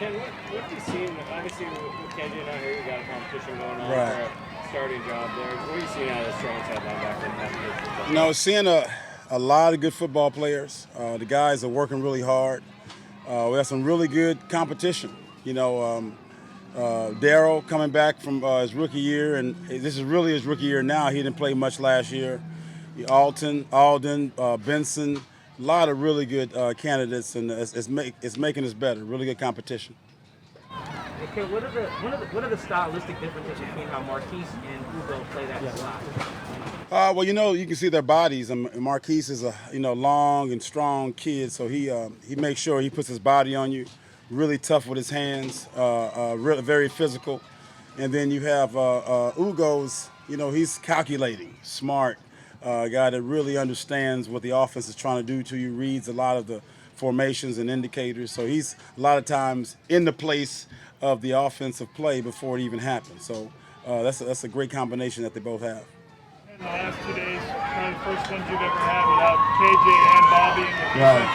Ken, what have you seen? Obviously, with KJ not here, you got a competition going on Right. for a starting job there. What are you seeing out of the strong side linebacker competition? Seeing a lot of good football players. The guys are working really hard. We have some really good competition. Darryl coming back from his rookie year, and this is really his rookie year now. He didn't play much last year. Alden, Benson, a lot of really good candidates, and it's making us better. Really good competition. Okay, what are the stylistic differences between how Marquise and Ugo play that slot? Well, you can see their bodies. And Marquise is a long and strong kid, so he makes sure he puts his body on you. Really tough with his hands, really very physical. And then you have Ugo's. He's calculating, smart, guy that really understands what the offense is trying to do to you. Reads a lot of the formations and indicators. So he's a lot of times in the place of the offensive play before it even happens. So that's a great combination that they both have. In the last 2 days, one of the first ones you've ever had without KJ and Bobby in the defense.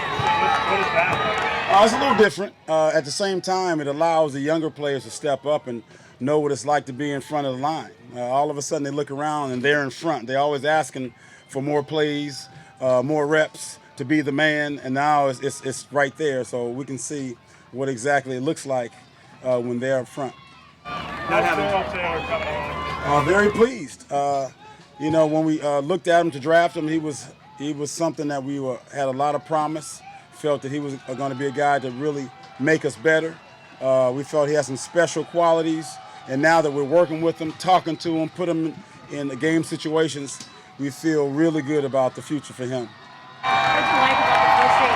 What is that? It's a little different. At the same time, it allows the younger players to step up and know what it's like to be in front of the line. All of a sudden, they look around and they're in front. They're always asking for more plays, more reps to be the man, and now it's right there, so we can see what exactly it looks like when they're up front. Taylor coming on. Very pleased. When we looked at him to draft him, he was something that had a lot of promise. Felt that he was going to be a guy to really make us better. We felt he had some special qualities, and now that we're working with him, talking to him, put him in the game situations, we feel really good about the future for him. What did you like about the first 8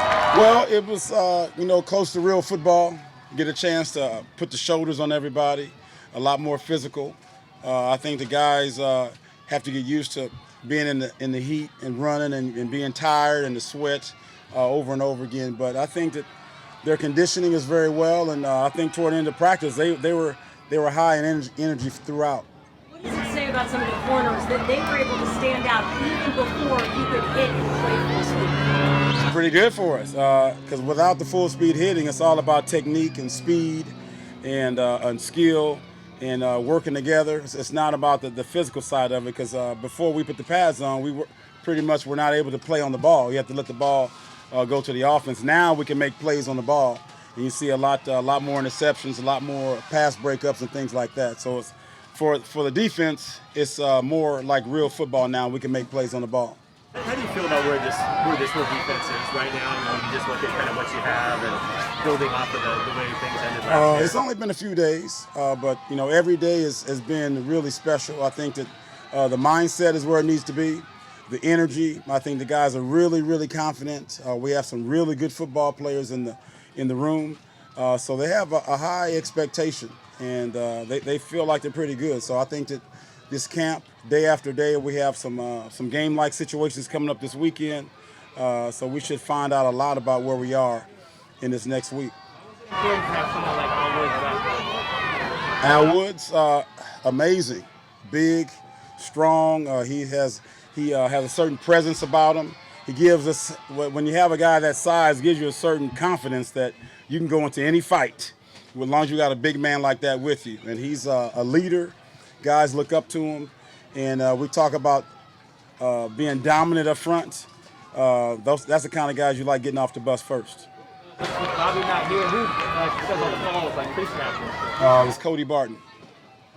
pads? Well, it was close to real football. Get a chance to put the shoulders on everybody, a lot more physical. I think the guys have to get used to being in the heat and running and being tired and the sweat over and over again. But I think that their conditioning is very well, and I think toward the end of practice they were high in energy throughout. What does it say about some of the corners that they were able to stand out even before you could hit and play full speed? It's pretty good for us because without the full speed hitting, it's all about technique and speed and skill. And working together. It's not about the physical side of it because before we put the pads on, we were not able to play on the ball. You have to let the ball go to the offense. Now we can make plays on the ball, and you see a lot more interceptions, a lot more pass breakups and things like that. So it's for the defense, it's more like real football now. We can make plays on the ball. How do you feel about where this whole defense is right now? You just look at kind of what you have and building off of the way things ended last year. It's only been a few days, but every day has been really special. I think that the mindset is where it needs to be. The energy, I think the guys are really, really confident. We have some really good football players in the room, so they have a high expectation, and they feel like they're pretty good. So I think that this camp, day after day, we have some game-like situations coming up this weekend, so we should find out a lot about where we are in this next week. Important to have someone like Al Woods, amazing, big, strong. He has a certain presence about him. He gives us, when you have a guy that size, gives you a certain confidence that you can go into any fight as long as you got a big man like that with you. And he's a leader. Guys look up to him, and we talk about being dominant up front. That's the kind of guys you like getting off the bus first. With Bobby not here, who says on the phone was like pretty snappy? It was Cody Barton.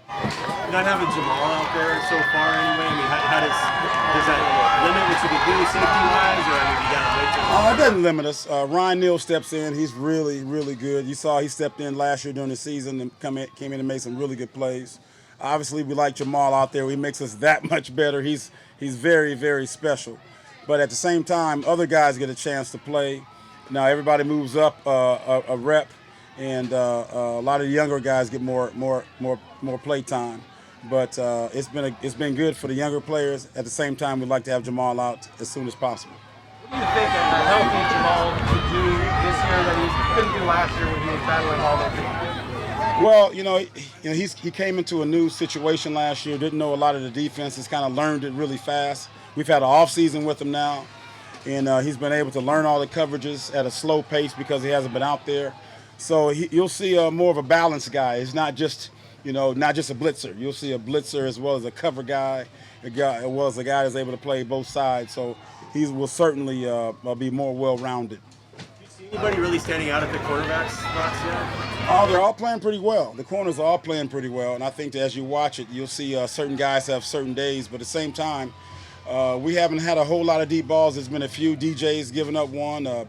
Not having Jamal out there so far anyway, I mean, how does that limit what you can do safety-wise, or I mean, you got to wait till... It doesn't limit us. Ryan Neal steps in. He's really, really good. You saw he stepped in last year during the season and came in and made some really good plays. Obviously, we like Jamal out there. He makes us that much better. He's very, very special. But at the same time, other guys get a chance to play. Now everybody moves up a rep, and a lot of the younger guys get more play time. But it's been good for the younger players. At the same time, we'd like to have Jamal out as soon as possible. What do you think a healthy Jamal could do this year that he couldn't do last year when he was battling all those things? Well, he came into a new situation last year, didn't know a lot of the defenses, kind of learned it really fast. We've had an off season with him now, and he's been able to learn all the coverages at a slow pace because he hasn't been out there. So you'll see more of a balanced guy. It's not just, not just a blitzer. You'll see a blitzer as well as a cover guy, as well as a guy that's able to play both sides. So he will certainly be more well-rounded. Do you see anybody really standing out at the quarterback spots yet? Oh, they're all playing pretty well. The corners are all playing pretty well, and I think that as you watch it, you'll see certain guys have certain days, but at the same time, we haven't had a whole lot of deep balls. There's been a few DJs giving up one, but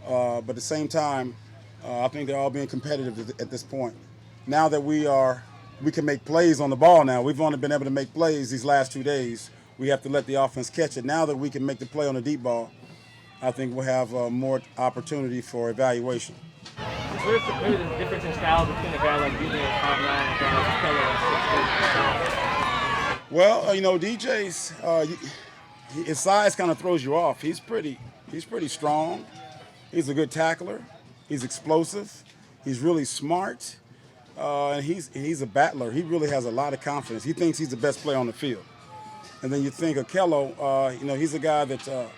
at the same time, I think they're all being competitive at this point. Now that we can make plays on the ball now. We've only been able to make plays these last 2 days. We have to let the offense catch it. Now that we can make the play on the deep ball, I think we'll have more opportunity for evaluation. Is there a difference in style between a guy like DJ at 5'9" and a guy like Kelly at 6'8"? Well, DJ's his size kind of throws you off. He's pretty strong. He's a good tackler. He's explosive. He's really smart, and he's a battler. He really has a lot of confidence. He thinks he's the best player on the field. And then you think of Kello. He's a guy that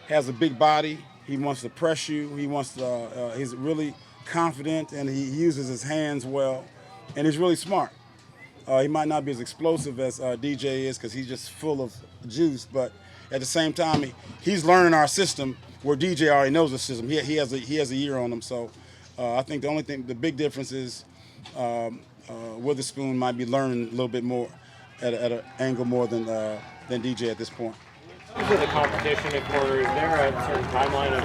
has a big body. He wants to press you. He's really confident, and he uses his hands well, and he's really smart. He might not be as explosive as DJ is because he's just full of juice, but at the same time, he's learning our system where DJ already knows the system. He has a year on him, so I think the big difference is Witherspoon might be learning a little bit more at an angle more than DJ at this point. Is it a competition at quarter? Is there a certain timeline of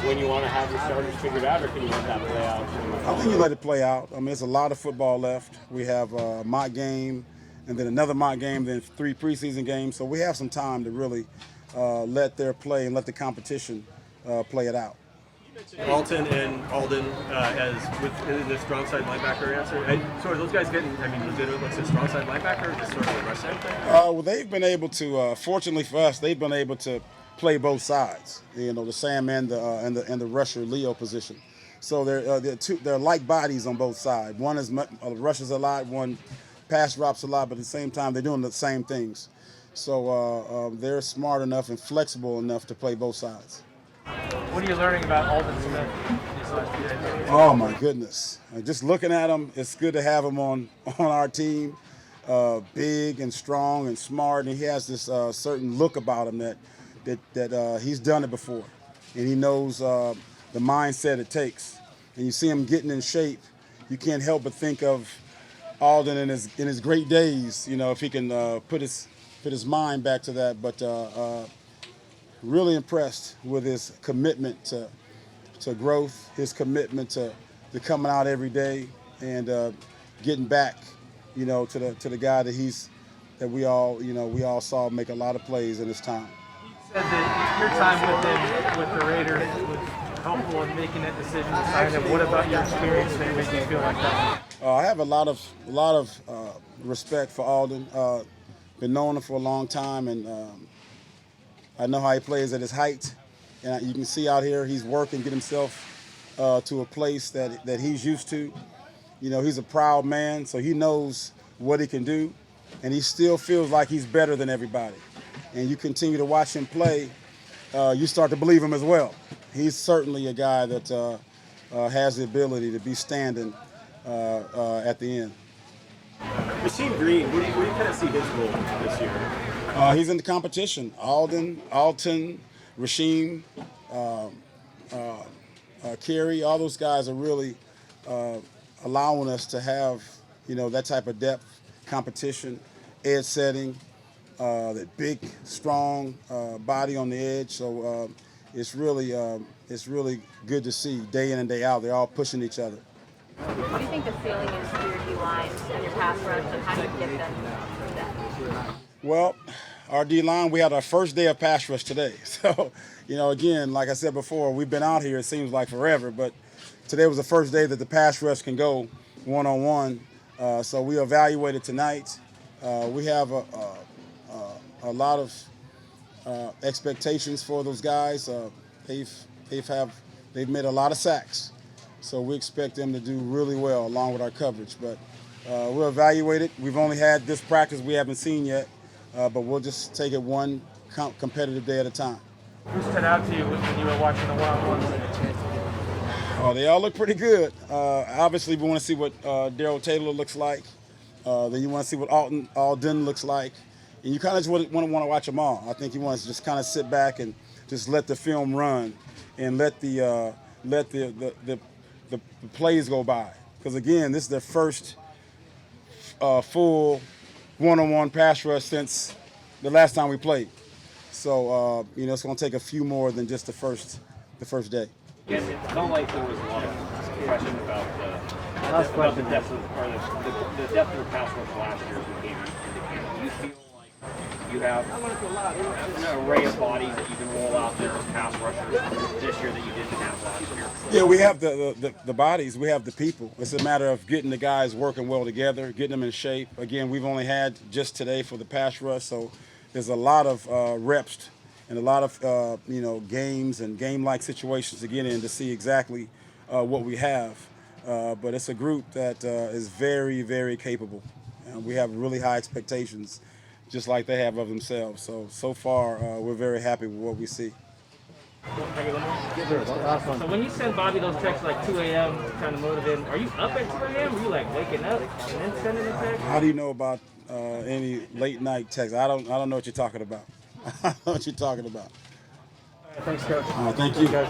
when you want to have your starters figured out, or can you let that play out? I think you let it play out. I mean, there's a lot of football left. We have a mock game, and then another mock game, then 3 preseason games. So we have some time to really let their play and let the competition play it out. Alton and Alden in the strong side linebacker answer. So are those guys getting, legitimate looks at strong side linebacker, just sort of a rush side thing? Well, they've been able to, fortunately for us, they've been able to play both sides. The Sam and the rusher Leo position. So they're like bodies on both sides. One rushes a lot, one pass drops a lot, but at the same time they're doing the same things. So they're smart enough and flexible enough to play both sides. What are you learning about Alden Smith these last few days? Oh my goodness! Just looking at him, it's good to have him on our team. Big and strong and smart, and he has this certain look about him that he's done it before, and he knows the mindset it takes. And you see him getting in shape, you can't help but think of Alden in his great days. If he can put his mind back to that, but. Really impressed with his commitment to growth, his commitment to coming out every day and getting back, to the guy that we all saw make a lot of plays in his time. You said that your time with the Raiders was helpful in making that decision to sign him. What about your experience there makes you feel like that? I have a lot of respect for Alden. Been knowing him for a long time, and I know how he plays at his height, and you can see out here he's working, get himself to a place that he's used to. He's a proud man, so he knows what he can do, and he still feels like he's better than everybody. And you continue to watch him play, you start to believe him as well. He's certainly a guy that has the ability to be standing at the end. Rasheem Green, where do you kind of see his role this year? He's in the competition. Alton, Rasheem, Kerry, all those guys are really allowing us to have, that type of depth, competition, edge setting, that big, strong body on the edge. So it's really good to see day in and day out. They're all pushing each other. What do you think the ceiling is for your D-lines and your pass rush, and how do you get them through that? Well, our D-line, we had our first day of pass rush today. So, again, like I said before, we've been out here, it seems like forever, but today was the first day that the pass rush can go one-on-one. So we evaluated tonight. We have a lot of expectations for those guys. They've made a lot of sacks. So we expect them to do really well along with our coverage. But we'll evaluate it. We've only had this practice we haven't seen yet, but we'll just take it one competitive day at a time. Who stood out to you when you were watching the one-on-ones? Oh, they all look pretty good. Obviously, we want to see what Darryl Taylor looks like. Then you want to see what Alden looks like. And you kind of just want to watch them all. I think you want to just kind of sit back and just let the film run and let the plays go by. Because, again, this is their first full one-on-one pass rush since the last time we played. So, it's going to take a few more than just the first day. Yes, it felt like there was a lot of question about the depth of the depth of the pass rush last year as the game indicated. Do you feel like you have an array of bodies that you can roll out there as pass rushers this year that you didn't have last year? Yeah, we have the bodies, we have the people. It's a matter of getting the guys working well together, getting them in shape. Again, we've only had just today for the pass rush, so there's a lot of reps and a lot of games and game-like situations to get in to see exactly what we have. But it's a group that is very, very capable. And we have really high expectations, just like they have of themselves. So far, we're very happy with what we see. So when you send Bobby those texts like 2 a.m. trying to motivate him, are you up at 2 a.m.? Are you like waking up and then sending a text? How do you know about any late night texts? I don't know what you're talking about. I don't know what you're talking about. Thanks, Coach. Thank you. Guys.